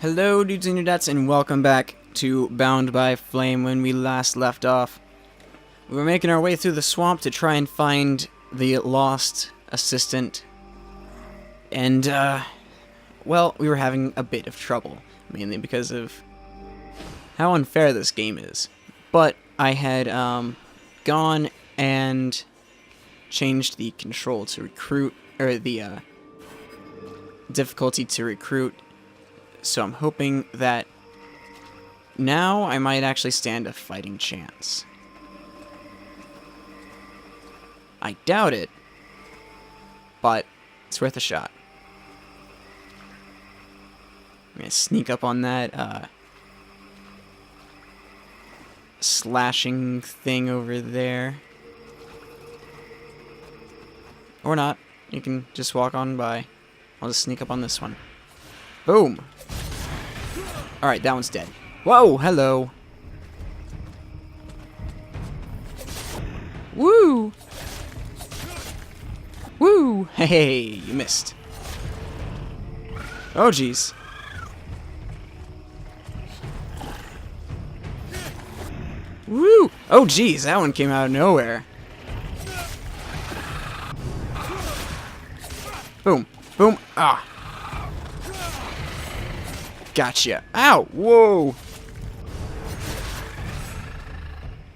Hello dudes and dudettes, and welcome back to Bound by Flame. When we last left off, we were making our way through the swamp to try and find the lost assistant. And, well, we were having a bit of trouble, mainly because of how unfair this game is. But I had, gone and changed the control to recruit, or the, difficulty to recruit. So I'm hoping that now I might actually stand a fighting chance. I doubt it, but it's worth a shot. I'm gonna sneak up on that slashing thing over there. Or not. You can just walk on by. I'll just sneak up on this one. Boom! Alright, that one's dead. Whoa, hello! Woo! Woo! Hey, you missed. Oh, jeez. Woo! Oh, jeez, that one came out of nowhere. Boom. Boom. Ah. Gotcha. Ow! Whoa!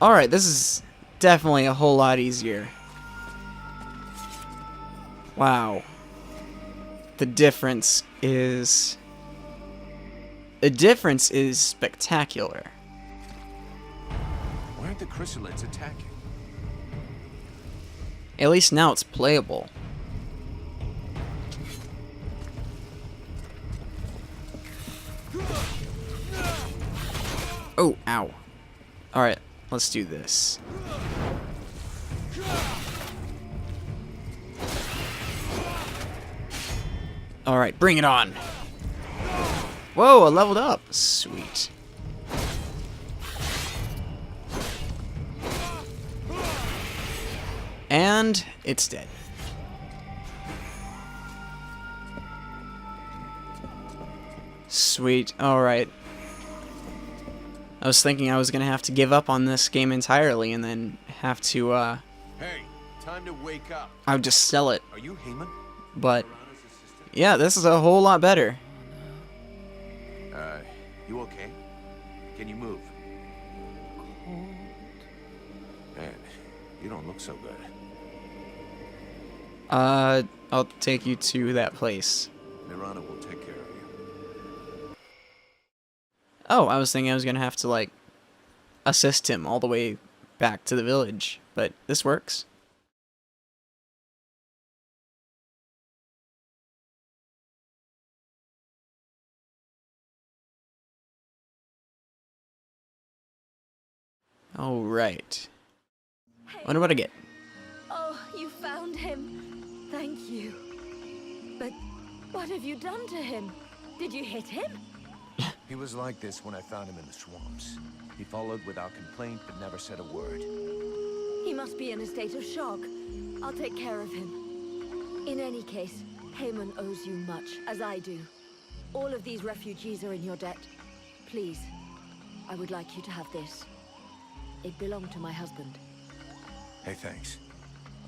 Alright, this is definitely a whole lot easier. Wow. The difference is spectacular. Why aren't the chrysalids attacking? At least now it's playable. Oh, ow. Alright, let's do this. Alright, bring it on. Whoa, I leveled up. Sweet. And it's dead. Sweet. Alright. I was thinking I was gonna have to give up on this game entirely and then have to, Hey, time to wake up. I would just sell it. Are you Heyman? But, yeah, this is a whole lot better. You okay? Can you move? Man, you don't look so good. I'll take you to that place. Mirana will take care of you. Oh, I was thinking I was gonna have to, like, assist him all the way back to the village, but this works. All right. Hey. Wonder what I get. Oh, you found him. Thank you. But what have you done to him? Did you hit him? He was like this when I found him in the swamps. He followed without complaint, but never said a word. He must be in a state of shock. I'll take care of him. In any case, Heyman owes you much, as I do. All of these refugees are in your debt. Please, I would like you to have this. It belonged to my husband. Hey, thanks.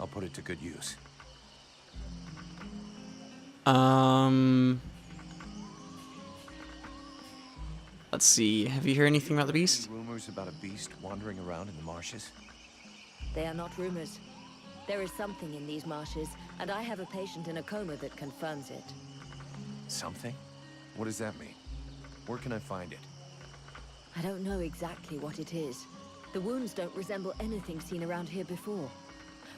I'll put it to good use. Let's see. Have you heard anything about the beast? Any rumors about a beast wandering around in the marshes? They are not rumors. There is something in these marshes, and I have a patient in a coma that confirms it. Something? What does that mean? Where can I find it? I don't know exactly what it is. The wounds don't resemble anything seen around here before.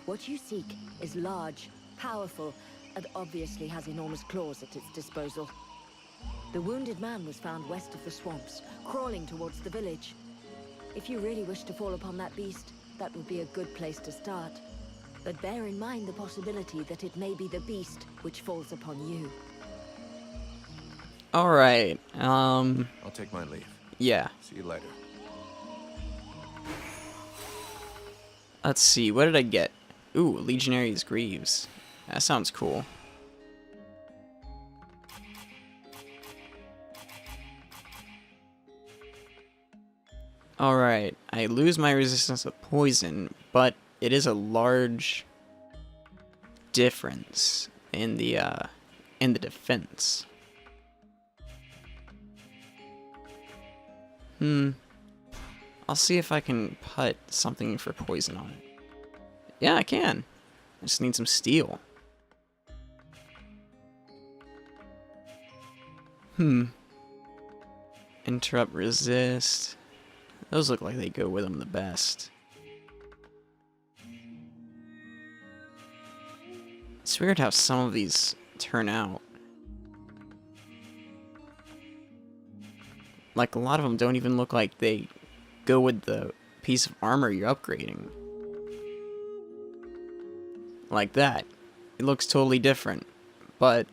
What you seek is large, powerful, and obviously has enormous claws at its disposal. The wounded man was found west of the swamps, crawling towards the village. If you really wish to fall upon that beast, that would be a good place to start. But bear in mind the possibility that it may be the beast which falls upon you. Alright, I'll take my leave. yeah. See you later. Let's see, what did I get? Ooh, Legionary's Greaves. That sounds cool. Alright, I lose my resistance to poison, but it is a large difference in the defense. I'll see if I can put something for poison on it. Yeah, I can. I just need some steel. Interrupt, resist. Those look like they go with them the best. It's weird how some of these turn out. Like, a lot of them don't even look like they go with the piece of armor you're upgrading. Like that. It looks totally different. But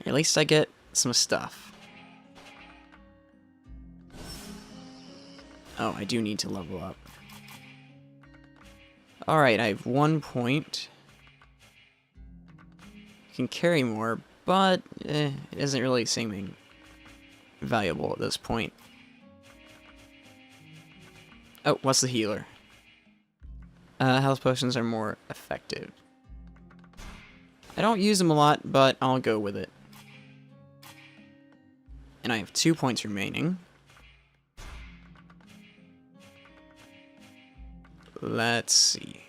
at least I get some stuff. Oh, I do need to level up. Alright, I have 1 point. I can carry more, but it isn't really seeming valuable at this point. Oh, what's the healer? Health potions are more effective. I don't use them a lot, but I'll go with it. And I have 2 points remaining. Let's see.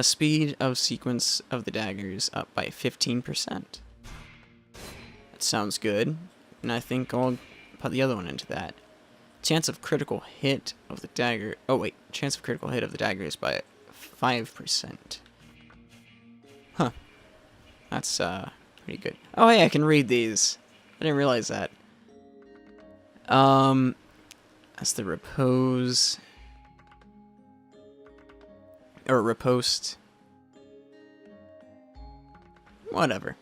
Speed of sequence of the daggers up by 15%. That sounds good. And I think I'll put the other one into that. Chance of critical hit of the dagger. Oh wait, chance of critical hit of the dagger is by 5%. Huh. That's pretty good. Oh hey, I can read these. I didn't realize that. That's the repose. Or riposte. Whatever.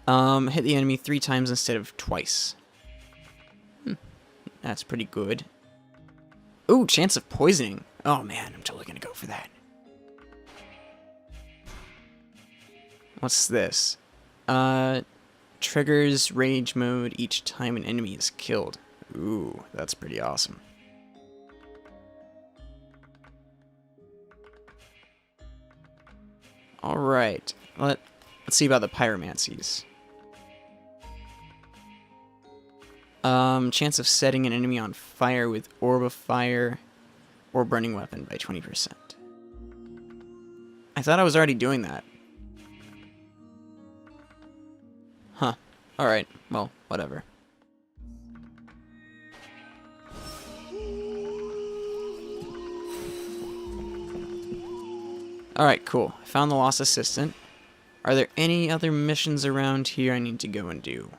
Hit the enemy 3 times instead of twice. That's pretty good. Ooh, chance of poisoning. Oh man, I'm totally gonna go for that. What's this? Triggers rage mode each time an enemy is killed. Ooh, that's pretty awesome. Alright, let's see about the pyromancies. Chance of setting an enemy on fire with orb of fire or burning weapon by 20%. I thought I was already doing that. Huh. Alright, well, whatever. Alright, cool. I found the lost assistant. Are there any other missions around here I need to go and do?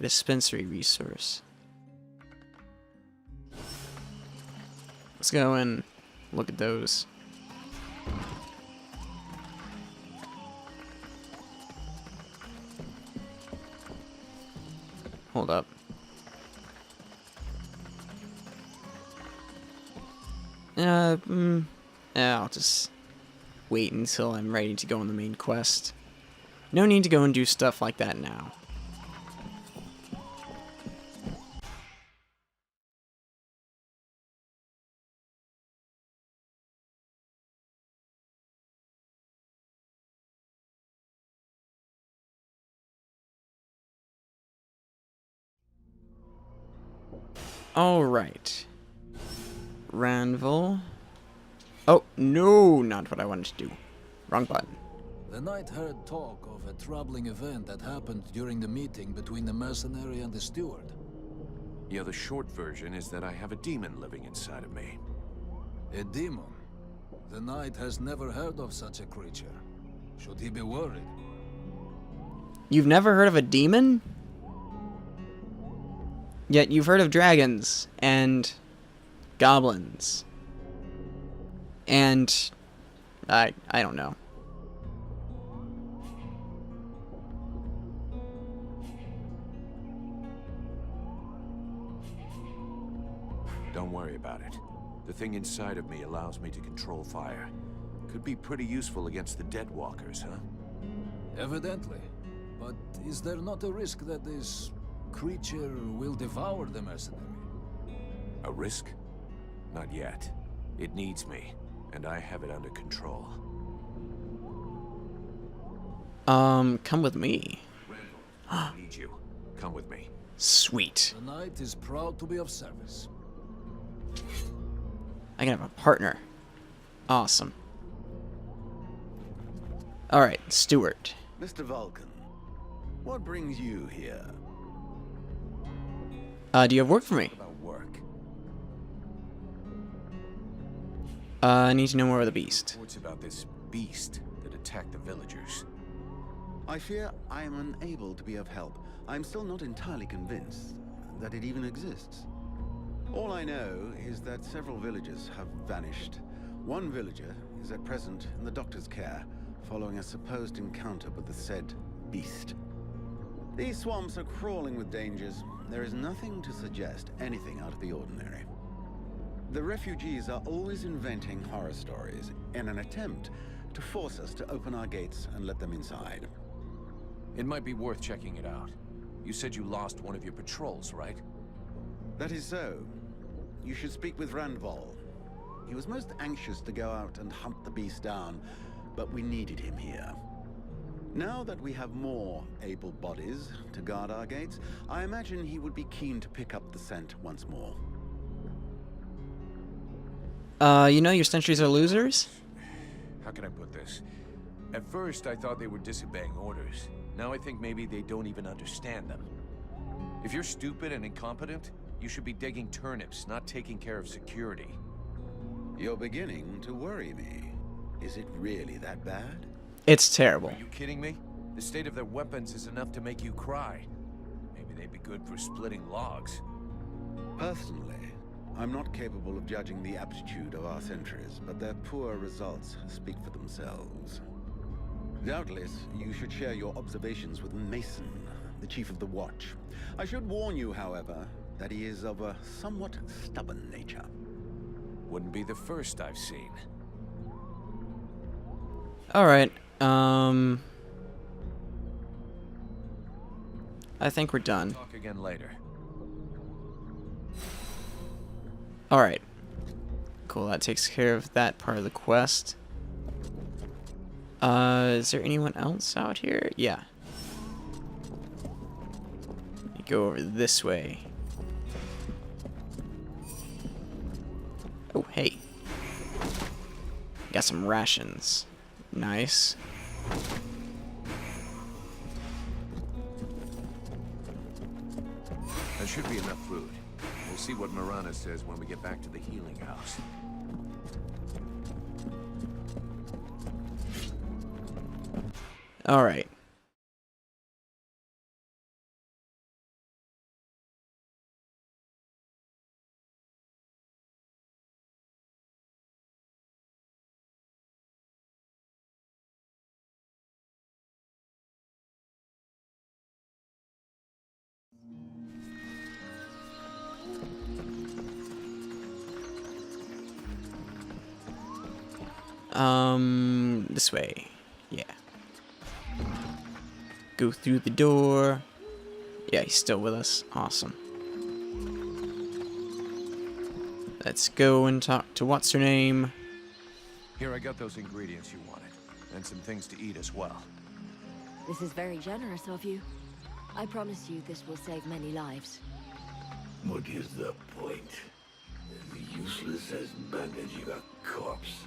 Dispensary resource. Let's go and look at those. Hold up. Yeah, I'll just wait until I'm ready to go on the main quest. No need to go and do stuff like that now. Alright. Ranville. Oh, no, not what I wanted to do. Wrong button. The knight heard talk of a troubling event that happened during the meeting between the mercenary and the steward. Yeah, the short version is that I have a demon living inside of me. A demon? The knight has never heard of such a creature. Should he be worried? You've never heard of a demon? Yet you've heard of dragons and goblins. And I don't know. Don't worry about it. The thing inside of me allows me to control fire. Could be pretty useful against the Dead Walkers, huh? Evidently. But is there not a risk that this creature will devour the mercenary? A risk? Not yet. It needs me, and I have it under control. Come with me. I need you. Come with me. Sweet. The knight is proud to be of service. I can have a partner. Awesome. Alright, Stuart. Mr. Vulcan, what brings you here? Do you have work for me? About work. I need to know more of the beast. Reports about this beast that attacked the villagers. I fear I am unable to be of help. I'm still not entirely convinced that it even exists. All I know is that several villagers have vanished. One villager is at present in the doctor's care, following a supposed encounter with the said beast. These swamps are crawling with dangers. There is nothing to suggest anything out of the ordinary. The refugees are always inventing horror stories in an attempt to force us to open our gates and let them inside. It might be worth checking it out. You said you lost one of your patrols, right? That is so. You should speak with Randval. He was most anxious to go out and hunt the beast down, but we needed him here. Now that we have more able bodies to guard our gates, I imagine he would be keen to pick up the scent once more. You know your sentries are losers? How can I put this? At first, I thought they were disobeying orders. Now I think maybe they don't even understand them. If you're stupid and incompetent, you should be digging turnips, not taking care of security. You're beginning to worry me. Is it really that bad? It's terrible. Are you kidding me? The state of their weapons is enough to make you cry. Maybe they'd be good for splitting logs. Personally, I'm not capable of judging the aptitude of our sentries, but their poor results speak for themselves. Doubtless, you should share your observations with Mason, the chief of the watch. I should warn you, however, that he is of a somewhat stubborn nature. Wouldn't be the first I've seen. Alright, I think we're done. Talk again later. Alright. Cool, that takes care of that part of the quest. Is there anyone else out here? Yeah. Let me go over this way. Oh, hey. Got some rations. Nice. There should be enough food. We'll see what Marana says when we get back to the healing house. Alright. This way. Yeah. Go through the door. Yeah, he's still with us. Awesome. Let's go and talk to what's her name. Here, I got those ingredients you wanted, and some things to eat as well. This is very generous of you. I promise you this will save many lives. What is the point? As useless as bandaging a corpse.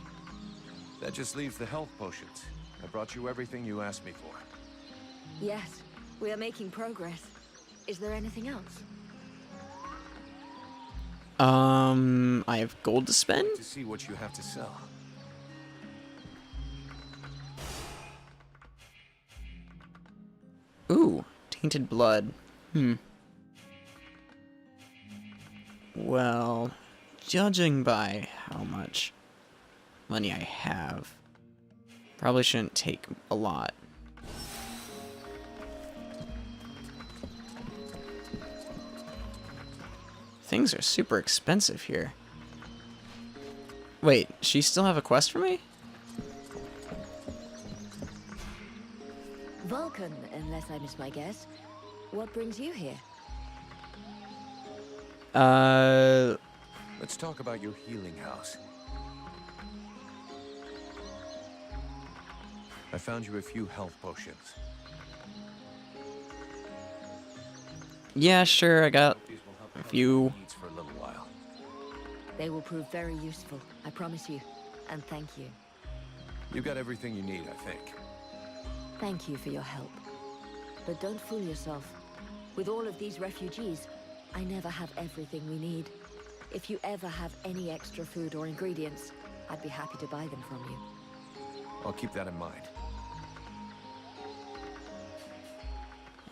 That just leaves the health potions. I brought you everything you asked me for. Yes, we are making progress. Is there anything else? I have gold to spend? To see what you have to sell. Ooh, tainted blood. Well, judging by how much money I have, probably shouldn't take a lot. Things are super expensive here. Wait, she still have a quest for me? Vulcan Vulcan, unless I miss my guess. What brings you here? Let's talk about your healing house. I found you a few health potions. Yeah, sure, I got These will help a cover few. your needs for a little while. They will prove very useful, I promise you. And thank you. You got everything you need, I think. Thank you for your help. But don't fool yourself. With all of these refugees, I never have everything we need. If you ever have any extra food or ingredients, I'd be happy to buy them from you. I'll keep that in mind.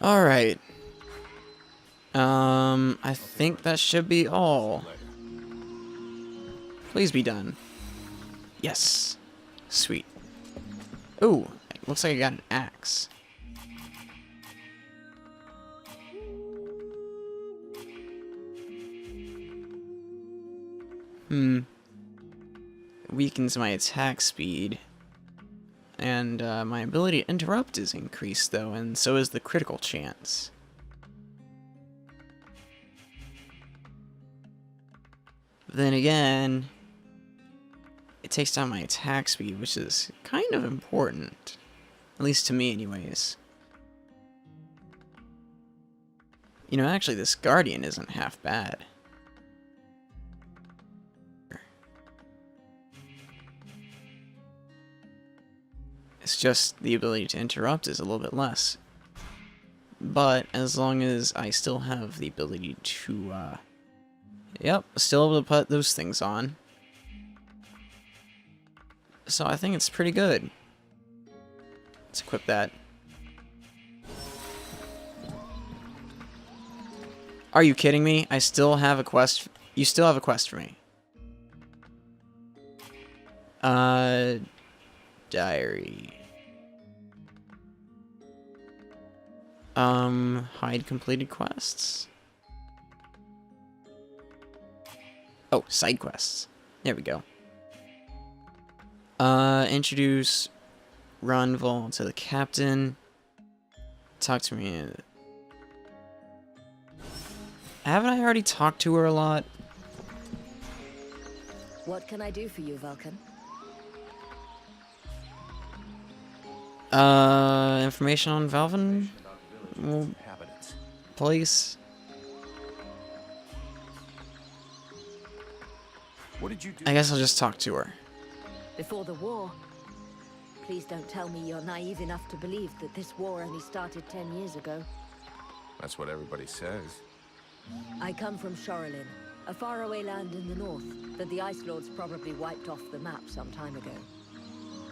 Alright. I think that should be all. Please be done. Yes. Sweet. Ooh, looks like I got an axe. It weakens my attack speed. And my ability to interrupt is increased, though, and so is the critical chance. But then again, it takes down my attack speed, which is kind of important. At least to me, anyways. You know, actually, this Guardian isn't half bad. It's just the ability to interrupt is a little bit less. But as long as I still have the ability to, yep, still able to put those things on. So I think it's pretty good. Let's equip that. Are you kidding me? I still have a quest. You still have a quest for me. Diary. Hide completed quests. Oh, side quests. There we go. Introduce Runval to the captain. Talk to me. Haven't I already talked to her a lot? What can I do for you, Vulcan? Information on Valvin? Well, Inhabitants. place? What did you do? I guess I'll just talk to her. Before the war? Please don't tell me you're naive enough to believe that this war only started 10 years ago. That's what everybody says. I come from Shorelin, a faraway land in the north that the Ice Lords probably wiped off the map some time ago.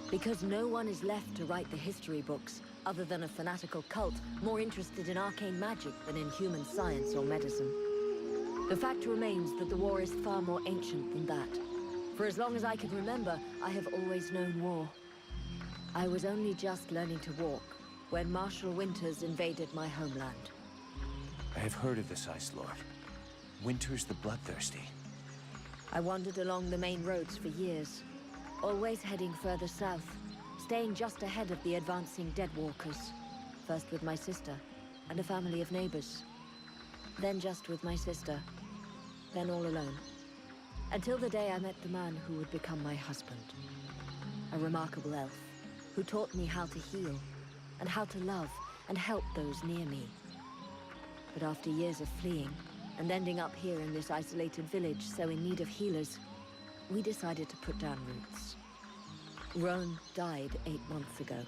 Because no one is left to write the history books, other than a fanatical cult more interested in arcane magic than in human science or medicine. The fact remains that the war is far more ancient than that. For as long as I can remember, I have always known war. I was only just learning to walk when Marshal Winters invaded my homeland. I have heard of this Ice Lord. Winter's the Bloodthirsty. I wandered along the main roads for years, always heading further south, staying just ahead of the advancing Deadwalkers. First with my sister and a family of neighbors. Then just with my sister. Then all alone. Until the day I met the man who would become my husband. A remarkable elf who taught me how to heal and how to love and help those near me. But after years of fleeing and ending up here in this isolated village so in need of healers, we decided to put down roots. Roan died 8 months ago,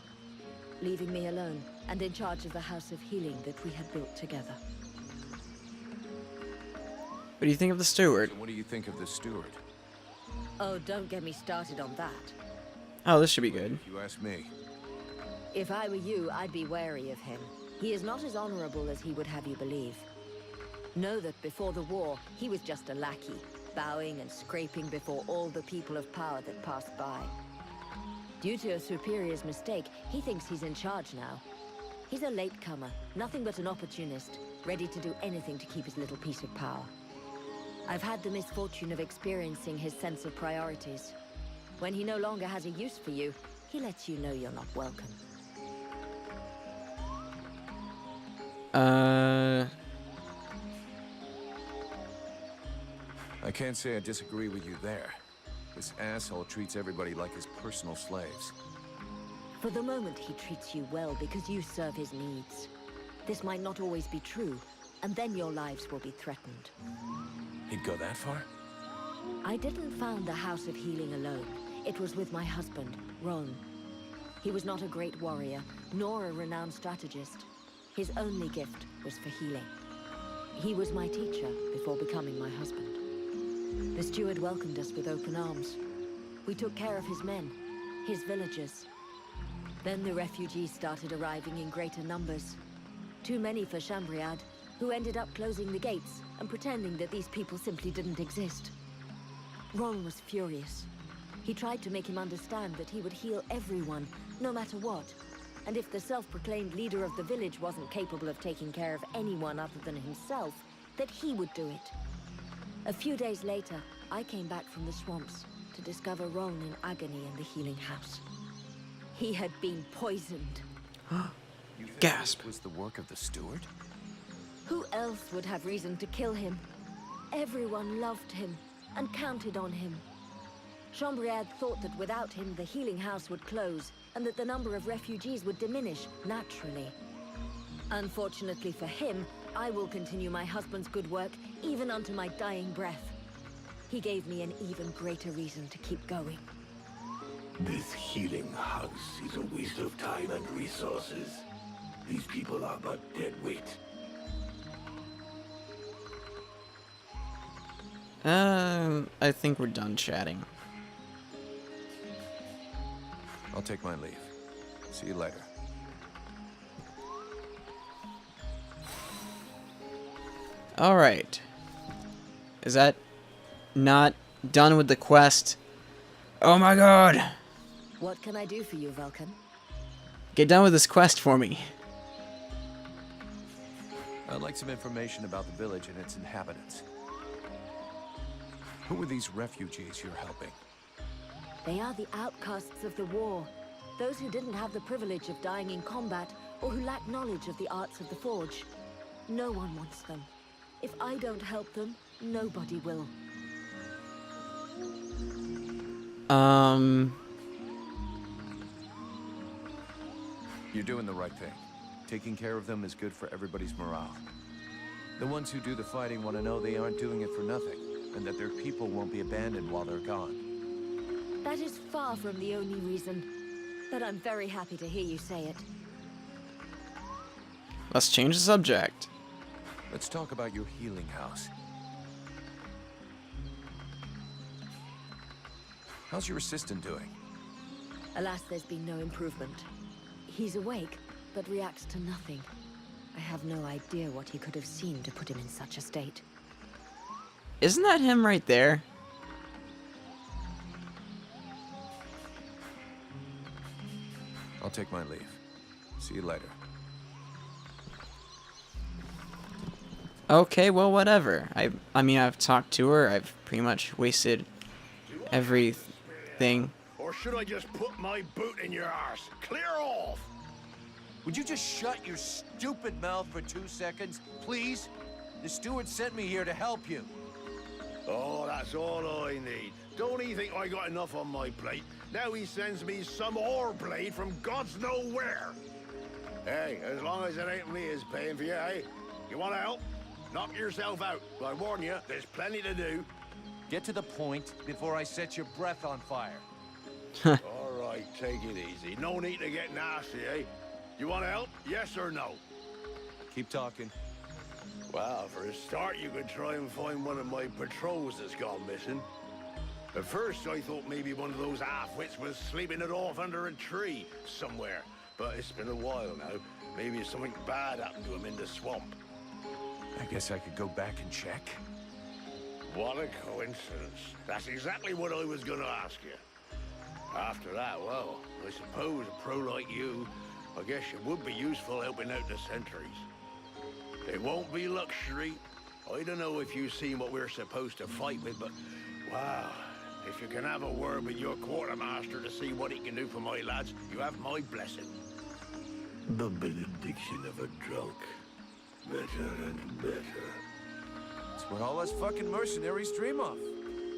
leaving me alone and in charge of the House of Healing that we had built together. What do you think of the steward? So what do you think of the steward? Oh, don't get me started on that. Oh, this should be good. If you ask me. If I were you, I'd be wary of him. He is not as honorable as he would have you believe. Know that before the war, he was just a lackey, bowing and scraping before all the people of power that passed by. Due to a superior's mistake, he thinks he's in charge now. He's a latecomer, nothing but an opportunist, ready to do anything to keep his little piece of power. I've had the misfortune of experiencing his sense of priorities. When he no longer has a use for you, he lets you know you're not welcome. I can't say I disagree with you there. This asshole treats everybody like his personal slaves. For the moment, he treats you well because you serve his needs. This might not always be true, and then your lives will be threatened. He'd go that far? I didn't found the House of Healing alone. It was with my husband, Ron. He was not a great warrior, nor a renowned strategist. His only gift was for healing. He was my teacher before becoming my husband. The steward welcomed us with open arms. We took care of his men, his villagers. Then the refugees started arriving in greater numbers. Too many for Chambriad, who ended up closing the gates and pretending that these people simply didn't exist. Ron was furious. He tried to make him understand that he would heal everyone, no matter what. And if the self-proclaimed leader of the village wasn't capable of taking care of anyone other than himself, that he would do it. A few days later, I came back from the swamps to discover Ron in agony in the healing house. He had been poisoned. You think Gasp. this was the work of the steward? Who else would have reason to kill him? Everyone loved him and counted on him. Chambriad thought that without him, the healing house would close and that the number of refugees would diminish naturally. Unfortunately for him, I will continue my husband's good work even unto my dying breath. He gave me an even greater reason to keep going. This healing house is a waste of time and resources. These people are but dead weight. I think we're done chatting. I'll take my leave. See you later. Alright. Is that not done with the quest? Oh my god! What can I do for you, Vulcan? Get done with this quest for me. I'd like some information about the village and its inhabitants. Who are these refugees you're helping? They are the outcasts of the war. Those who didn't have the privilege of dying in combat, or who lack knowledge of the arts of the forge. No one wants them. If I don't help them, nobody will. You're doing the right thing. Taking care of them is good for everybody's morale. The ones who do the fighting want to know they aren't doing it for nothing, and that their people won't be abandoned while they're gone. That is far from the only reason. But I'm very happy to hear you say it. Let's change the subject. Let's talk about your healing house. How's your assistant doing? Alas, there's been no improvement. He's awake, but reacts to nothing. I have no idea what he could have seen to put him in such a state. Isn't that him right there? I'll take my leave. See you later. Okay, well, whatever. I mean, I've talked to her. I've pretty much wasted everything. Or should I just put my boot in your arse? Clear off! Would you just shut your stupid mouth for 2 seconds, please? The steward sent me here to help you. Oh, that's all I need. Don't he think I got enough on my plate? Now he sends me some ore blade from God's know where. Hey, as long as it ain't me is paying for you, hey? You want to help? Knock yourself out. I warn you, there's plenty to do. Get to the point before I set your breath on fire. All right, take it easy. No need to get nasty, eh? You want to help? Yes or no? Keep talking. Well, for a start, you could try and find one of my patrols that's gone missing. At first, I thought maybe one of those half-wits was sleeping it off under a tree somewhere. But it's been a while now. Maybe something bad happened to him in the swamp. I guess I could go back and check. What a coincidence. That's exactly what I was going to ask you. After that, well, I suppose a pro like you, I guess you would be useful helping out the sentries. It won't be luxury. I don't know if you've seen what we're supposed to fight with, but wow. If you can have a word with your quartermaster to see what he can do for my lads, you have my blessing. The benediction of a drunk. Better and better. It's what all us fucking mercenaries dream of.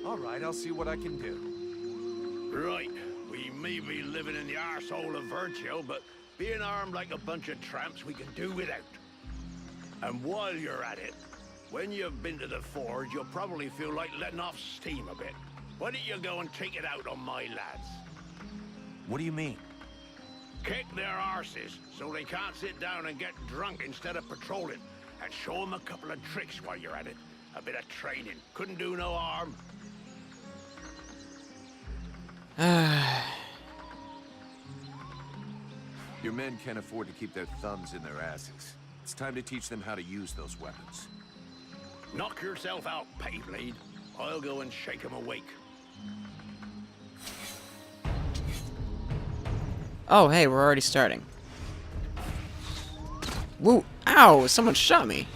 All right, I'll see what I can do. Right. We may be living in the arsehole of Virtue, but being armed like a bunch of tramps we can do without. And while you're at it, when you've been to the forge, you'll probably feel like letting off steam a bit. Why don't you go and take it out on my lads? What do you mean? Kick their arses so they can't sit down and get drunk instead of patrolling. And show them a couple of tricks while you're at it. A bit of training. Couldn't do no harm. Your men can't afford to keep their thumbs in their asses. It's time to teach them how to use those weapons. Knock yourself out, Payblade. I'll go and shake them awake. Oh, hey, we're already starting. Woo! Ow! Someone shot me.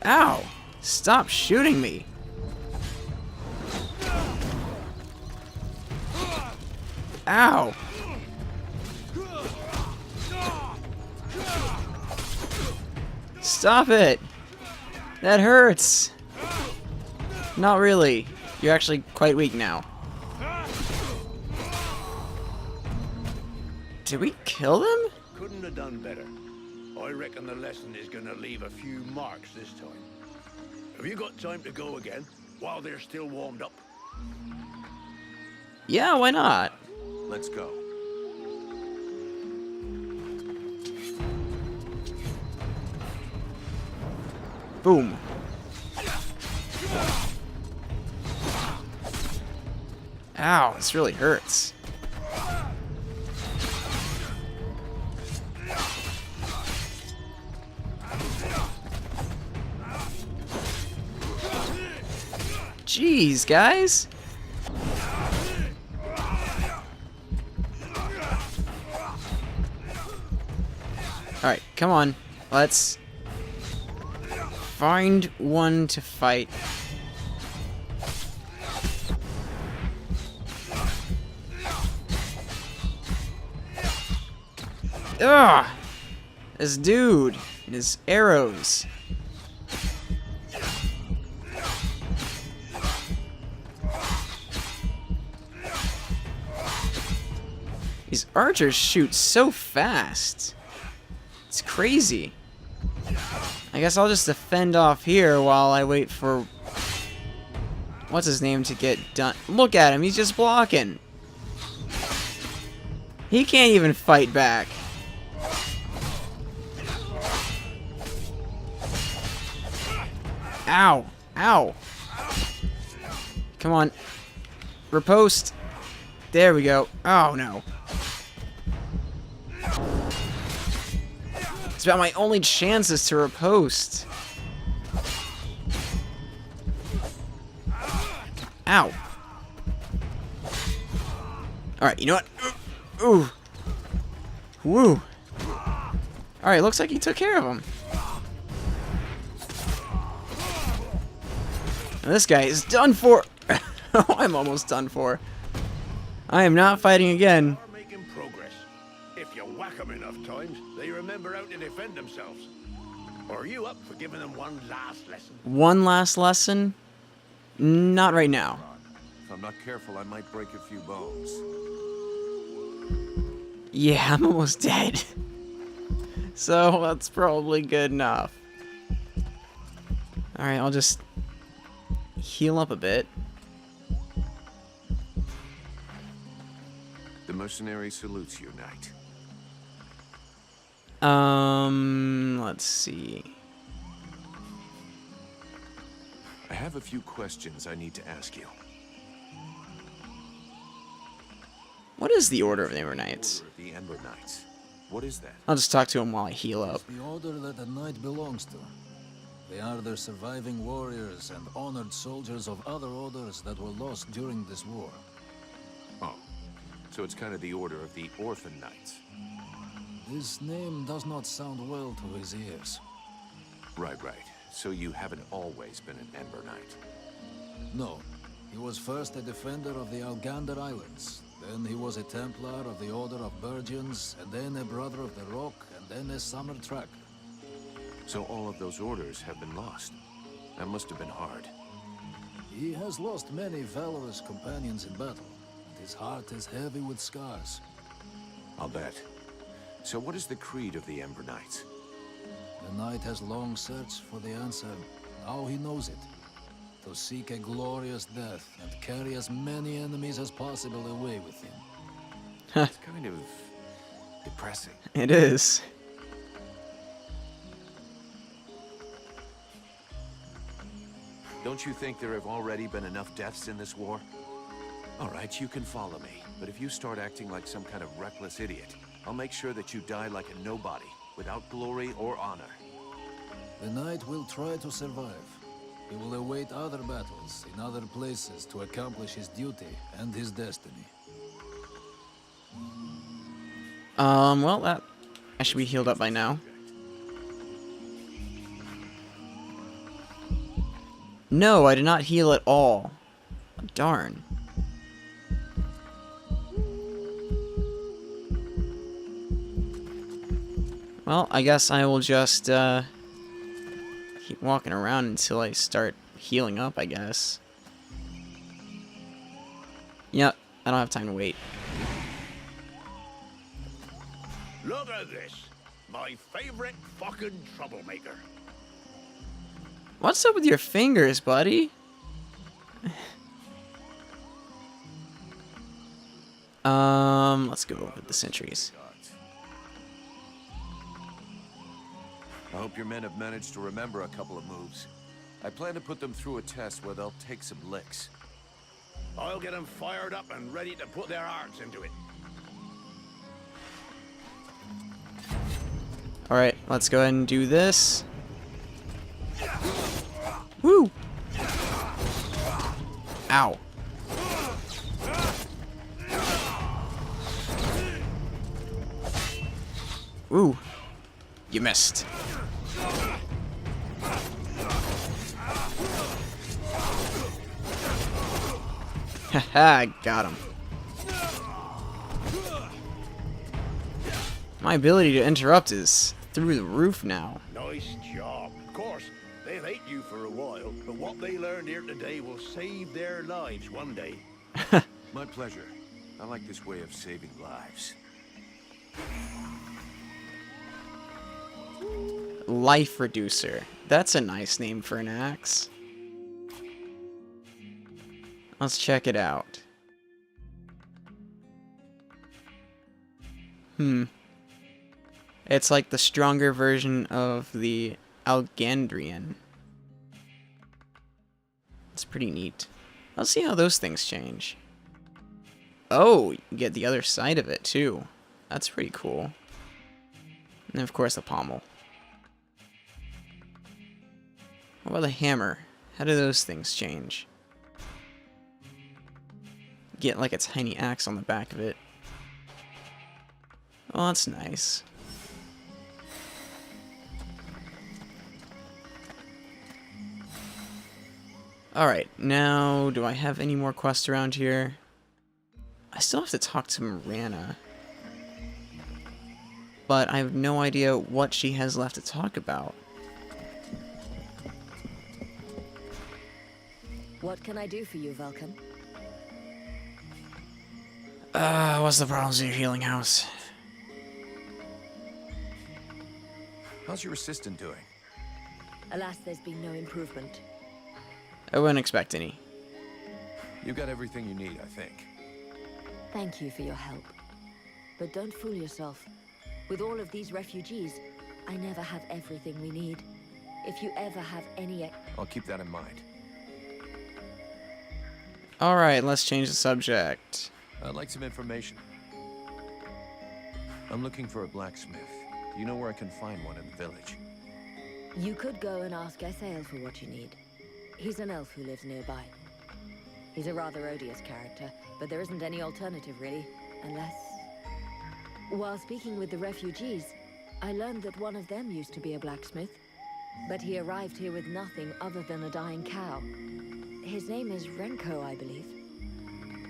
Ow! Stop shooting me. Ow! Stop it! That hurts! Not really. You're actually quite weak now. Did we kill them? Couldn't have done better. I reckon the lesson is gonna leave a few marks this time. Have you got time to go again, while they're still warmed up? Yeah, why not? Let's go. Boom. Ow, this really hurts. Jeez, guys. Alright, come on. Let's find one to fight. Ugh! This dude and his arrows. These archers shoot so fast. It's crazy. I guess I'll just defend off here while I wait for... what's his name to get done. Look at him, he's just blocking. He can't even fight back. Ow. Ow. Come on. Riposte. There we go. Oh, no. It's about my only chances to riposte. Ow. Alright, you know what? Ooh. Woo. Alright, looks like he took care of him. Now this guy is done for. Oh, I'm almost done for. I am not fighting again. Are making progress. If you whack them enough times, they remember how to defend themselves. Are you up for giving them one last lesson? One last lesson? Not right now. If I'm not careful, I might break a few bones. Yeah, I'm almost dead. So that's probably good enough. Alright, I'll just heal up a bit. The mercenary salutes you, knight. Let's see. I have a few questions I need to ask you. What is the Order of the Ember Knights? Order of the Ember Knights. What is that? I'll just talk to him while I heal up. It's the order that the knight belongs to. They are the surviving warriors and honored soldiers of other orders that were lost during this war. Oh, so it's kind of the order of the Orphan Knights. This name does not sound well to his ears. Right. So you haven't always been an Ember Knight. No, he was first a defender of the Algander Islands, Then he was a Templar of the Order of Virgins, and then a Brother of the Rock, and then a Summer Tracker. So all of those orders have been lost. That must have been hard. He has lost many valorous companions in battle, and his heart is heavy with scars. I'll bet. So what is the creed of the Ember Knights? The knight has long searched for the answer. Now he knows it. To seek a glorious death and carry as many enemies as possible away with him. It's kind of depressing. It is. Don't you think there have already been enough deaths in this war? All right, you can follow me, but if you start acting like some kind of reckless idiot, I'll make sure that you die like a nobody, without glory or honor. The knight will try to survive. He will await other battles in other places to accomplish his duty and his destiny. Well, I should be healed up by now. No, I did not heal at all. Darn. Well, I guess I will just, keep walking around until I start healing up, I guess. Yep, I don't have time to wait. Look at this. My favorite fucking troublemaker. What's up with your fingers, buddy? Let's go over the sentries. I hope your men have managed to remember a couple of moves. I plan to put them through a test where they'll take some licks. I'll get them fired up and ready to put their hearts into it. Alright, let's go ahead and do this. Woo! Ow. Ooh. You missed. Haha, got him. My ability to interrupt is through the roof now. Nice job. Of course, they'll hate you for a while, but what they learned here today will save their lives one day. My pleasure. I like this way of saving lives. Life Reducer. That's a nice name for an axe. Let's check it out. It's like the stronger version of the Algandrian. It's pretty neat. Let's see how those things change. Oh, you get the other side of it too. That's pretty cool. And of course the pommel. What about the hammer? How do those things change? Get like a tiny axe on the back of it. Oh, that's nice. Alright, now do I have any more quests around here? I still have to talk to Mirana. But I have no idea what she has left to talk about. What can I do for you, Vulcan? What's the problems with your healing house? How's your assistant doing? Alas, there's been no improvement. I wouldn't expect any. You got everything you need, I think. Thank you for your help. But don't fool yourself. With all of these refugees, I never have everything we need. If you ever have any... I'll keep that in mind. Alright, let's change the subject. I'd like some information. I'm looking for a blacksmith. Do you know where I can find one in the village? You could go and ask Esael for what you need. He's an elf who lives nearby. He's a rather odious character, but there isn't any alternative really, unless... While speaking with the refugees, I learned that one of them used to be a blacksmith, but he arrived here with nothing other than a dying cow. His name is Renko, I believe.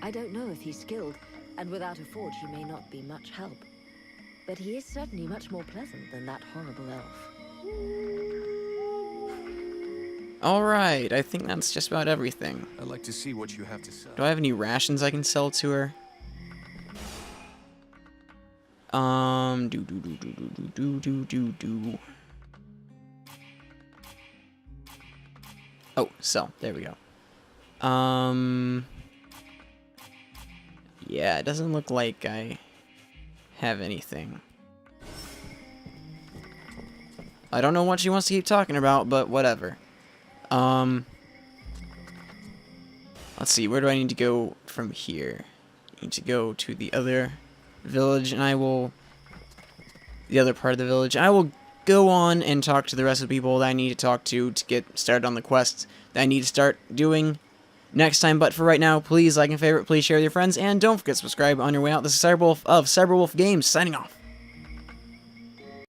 I don't know if he's skilled, and without a forge he may not be much help. But he is certainly much more pleasant than that horrible elf. Alright, I think that's just about everything. I'd like to see what you have to sell. Do I have any rations I can sell to her? Do. Oh, sell. There we go. Yeah, it doesn't look like I have anything. I don't know what she wants to keep talking about, but whatever. Let's see, where do I need to go from here? I need to go to the other village, and I will... the other part of the village. I will go on and talk to the rest of the people that I need to talk to get started on the quests that I need to start doing next time. But for right now, please like and favorite, please share with your friends, and don't forget to subscribe on your way out. This is Cyberwolf of Cyberwolf Games, signing off.